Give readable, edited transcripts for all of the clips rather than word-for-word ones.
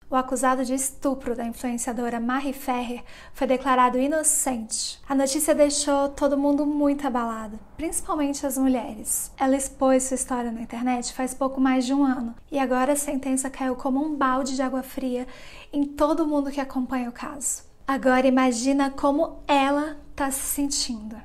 O acusado de estupro da influenciadora Mari Ferrer foi declarado inocente. A notícia deixou todo mundo muito abalado, principalmente as mulheres. Ela expôs sua história na internet faz pouco mais de um ano, e agora a sentença caiu como um balde de água fria em todo mundo que acompanha o caso. Agora imagina como ela está se sentindo.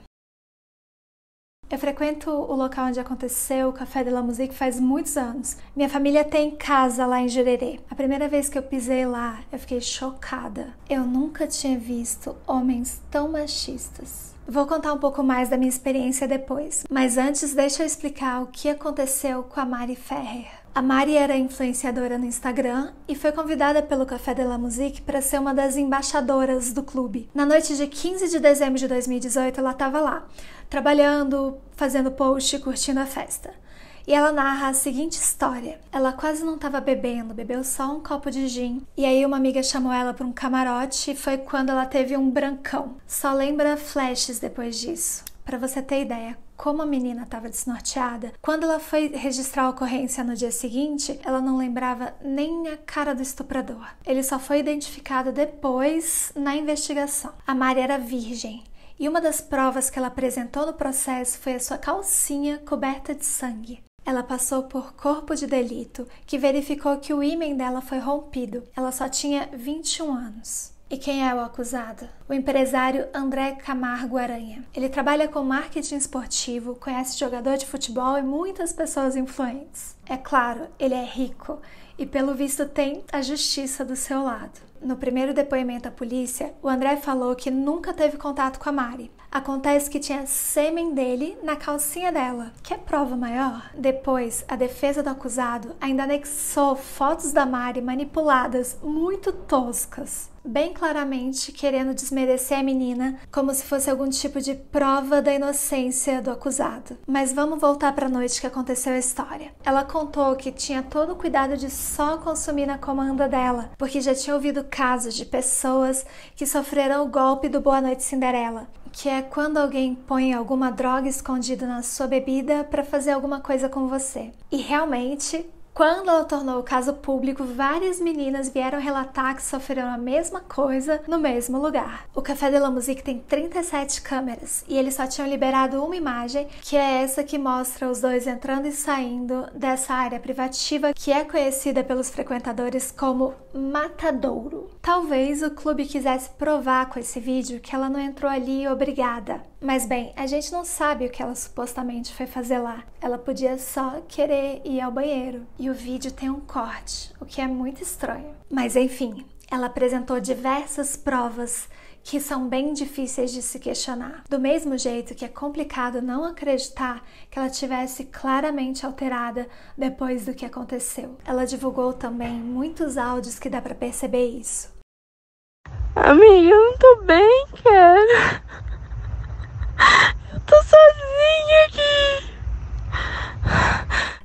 Eu frequento o local onde aconteceu o Café de la Musique faz muitos anos. Minha família tem casa lá em Jurerê. A primeira vez que eu pisei lá, eu fiquei chocada. Eu nunca tinha visto homens tão machistas. Vou contar um pouco mais da minha experiência depois, mas antes deixa eu explicar o que aconteceu com a Mari Ferrer. A Mari era influenciadora no Instagram e foi convidada pelo Café de la Musique para ser uma das embaixadoras do clube. Na noite de 15 de dezembro de 2018, ela estava lá, trabalhando, fazendo post e curtindo a festa. E ela narra a seguinte história. Ela quase não estava bebendo, bebeu só um copo de gin. E aí uma amiga chamou ela para um camarote e foi quando ela teve um brancão. Só lembra flashes depois disso. Para você ter ideia, como a menina estava desnorteada, quando ela foi registrar a ocorrência no dia seguinte, ela não lembrava nem a cara do estuprador. Ele só foi identificado depois na investigação. A Mari era virgem. E uma das provas que ela apresentou no processo foi a sua calcinha coberta de sangue. Ela passou por corpo de delito, que verificou que o ímen dela foi rompido. Ela só tinha 21 anos. E quem é o acusado? O empresário André Camargo Aranha. Ele trabalha com marketing esportivo, conhece jogador de futebol e muitas pessoas influentes. É claro, ele é rico e pelo visto tem a justiça do seu lado. No primeiro depoimento à polícia, o André falou que nunca teve contato com a Mari. Acontece que tinha sêmen dele na calcinha dela. Quer prova maior? Depois, a defesa do acusado ainda anexou fotos da Mari manipuladas, muito toscas, bem claramente querendo desmerecer a menina como se fosse algum tipo de prova da inocência do acusado. Mas vamos voltar para a noite que aconteceu a história. Ela contou que tinha todo o cuidado de só consumir na comanda dela, porque já tinha ouvido casos de pessoas que sofreram o golpe do Boa Noite Cinderela, que é quando alguém põe alguma droga escondida na sua bebida para fazer alguma coisa com você. E realmente, quando ela tornou o caso público, várias meninas vieram relatar que sofreram a mesma coisa no mesmo lugar. O Café de la Musique tem 37 câmeras e eles só tinham liberado uma imagem, que é essa que mostra os dois entrando e saindo dessa área privativa que é conhecida pelos frequentadores como Matadouro. Talvez o clube quisesse provar com esse vídeo que ela não entrou ali obrigada. Mas bem, a gente não sabe o que ela supostamente foi fazer lá. Ela podia só querer ir ao banheiro. E o vídeo tem um corte, o que é muito estranho. Mas enfim, ela apresentou diversas provas que são bem difíceis de se questionar. Do mesmo jeito que é complicado não acreditar que ela tivesse claramente alterada depois do que aconteceu. Ela divulgou também muitos áudios que dá pra perceber isso. Amiga, eu não tô bem, cara. Eu tô sozinha aqui.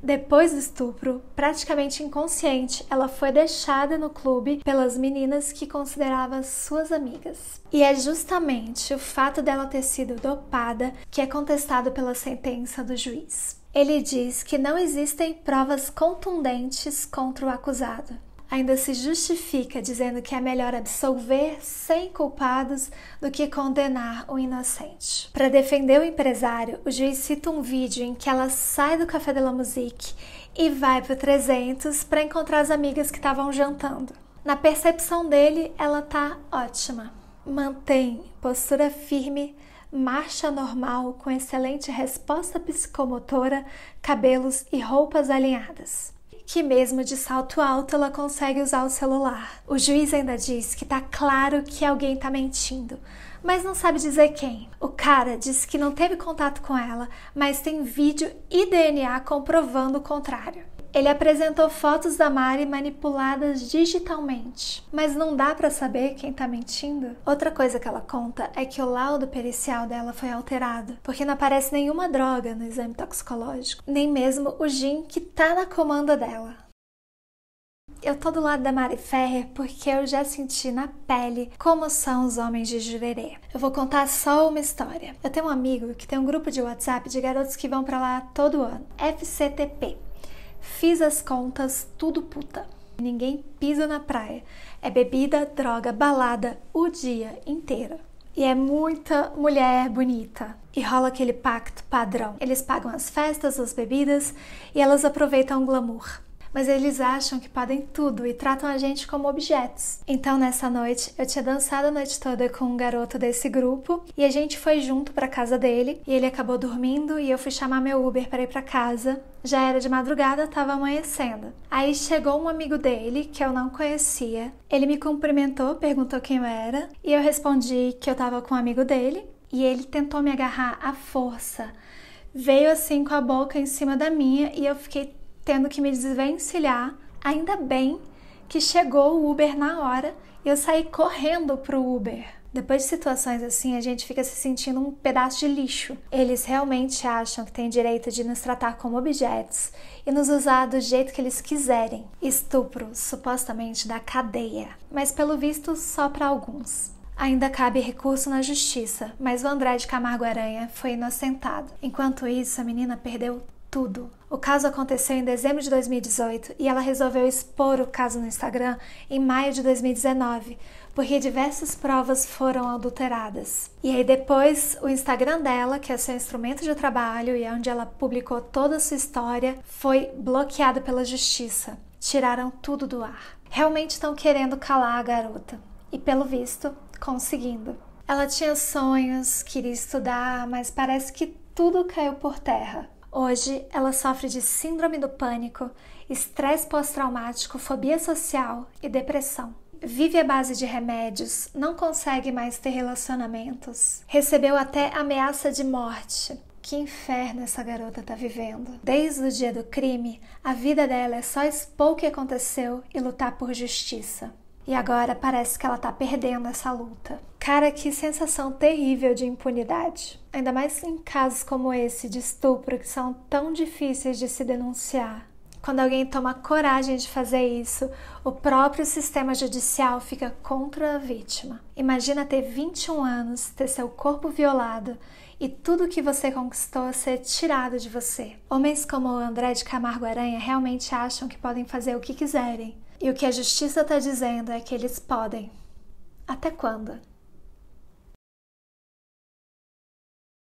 Depois do estupro, praticamente inconsciente, ela foi deixada no clube pelas meninas que considerava suas amigas. E é justamente o fato dela ter sido dopada que é contestado pela sentença do juiz. Ele diz que não existem provas contundentes contra o acusado. Ainda se justifica dizendo que é melhor absolver 100 culpados do que condenar o inocente. Para defender o empresário, o juiz cita um vídeo em que ela sai do Café de la Musique e vai para o 300 para encontrar as amigas que estavam jantando. Na percepção dele, ela tá ótima. Mantém postura firme, marcha normal com excelente resposta psicomotora, cabelos e roupas alinhadas. Que mesmo de salto alto ela consegue usar o celular. O juiz ainda diz que tá claro que alguém tá mentindo, mas não sabe dizer quem. O cara diz que não teve contato com ela, mas tem vídeo e DNA comprovando o contrário. Ele apresentou fotos da Mari manipuladas digitalmente, mas não dá pra saber quem tá mentindo. Outra coisa que ela conta é que o laudo pericial dela foi alterado, porque não aparece nenhuma droga no exame toxicológico, nem mesmo o gin que tá na comanda dela. Eu tô do lado da Mari Ferrer porque eu já senti na pele como são os homens de Jurerê. Eu vou contar só uma história. Eu tenho um amigo que tem um grupo de WhatsApp de garotos que vão pra lá todo ano, FCTP. Fiz as contas, tudo puta. Ninguém pisa na praia. É bebida, droga, balada o dia inteiro. E é muita mulher bonita. E rola aquele pacto padrão. Eles pagam as festas, as bebidas e elas aproveitam o glamour. Mas eles acham que podem tudo e tratam a gente como objetos. Então, nessa noite, eu tinha dançado a noite toda com um garoto desse grupo e a gente foi junto pra casa dele e ele acabou dormindo e eu fui chamar meu Uber para ir pra casa. Já era de madrugada, tava amanhecendo. Aí chegou um amigo dele que eu não conhecia. Ele me cumprimentou, perguntou quem eu era e eu respondi que eu tava com um amigo dele e ele tentou me agarrar à força. Veio assim com a boca em cima da minha e eu fiquei tendo que me desvencilhar. Ainda bem que chegou o Uber na hora e eu saí correndo pro Uber. Depois de situações assim, a gente fica se sentindo um pedaço de lixo. Eles realmente acham que têm direito de nos tratar como objetos e nos usar do jeito que eles quiserem. Estupro, supostamente, da cadeia, mas pelo visto só para alguns. Ainda cabe recurso na justiça, mas o André de Camargo Aranha foi inocentado. Enquanto isso, a menina perdeu tudo. O caso aconteceu em dezembro de 2018 e ela resolveu expor o caso no Instagram em maio de 2019, porque diversas provas foram adulteradas. E aí depois, o Instagram dela, que é seu instrumento de trabalho e é onde ela publicou toda a sua história, foi bloqueado pela justiça. Tiraram tudo do ar. Realmente estão querendo calar a garota. E pelo visto, conseguindo. Ela tinha sonhos, queria estudar, mas parece que tudo caiu por terra. Hoje, ela sofre de síndrome do pânico, estresse pós-traumático, fobia social e depressão. Vive à base de remédios, não consegue mais ter relacionamentos. Recebeu até ameaça de morte. Que inferno essa garota tá vivendo. Desde o dia do crime, a vida dela é só expor o que aconteceu e lutar por justiça. E agora parece que ela tá perdendo essa luta. Cara, que sensação terrível de impunidade. Ainda mais em casos como esse de estupro que são tão difíceis de se denunciar. Quando alguém toma coragem de fazer isso, o próprio sistema judicial fica contra a vítima. Imagina ter 21 anos, ter seu corpo violado e tudo que você conquistou ser tirado de você. Homens como o André de Camargo Aranha realmente acham que podem fazer o que quiserem. E o que a justiça está dizendo é que eles podem. Até quando?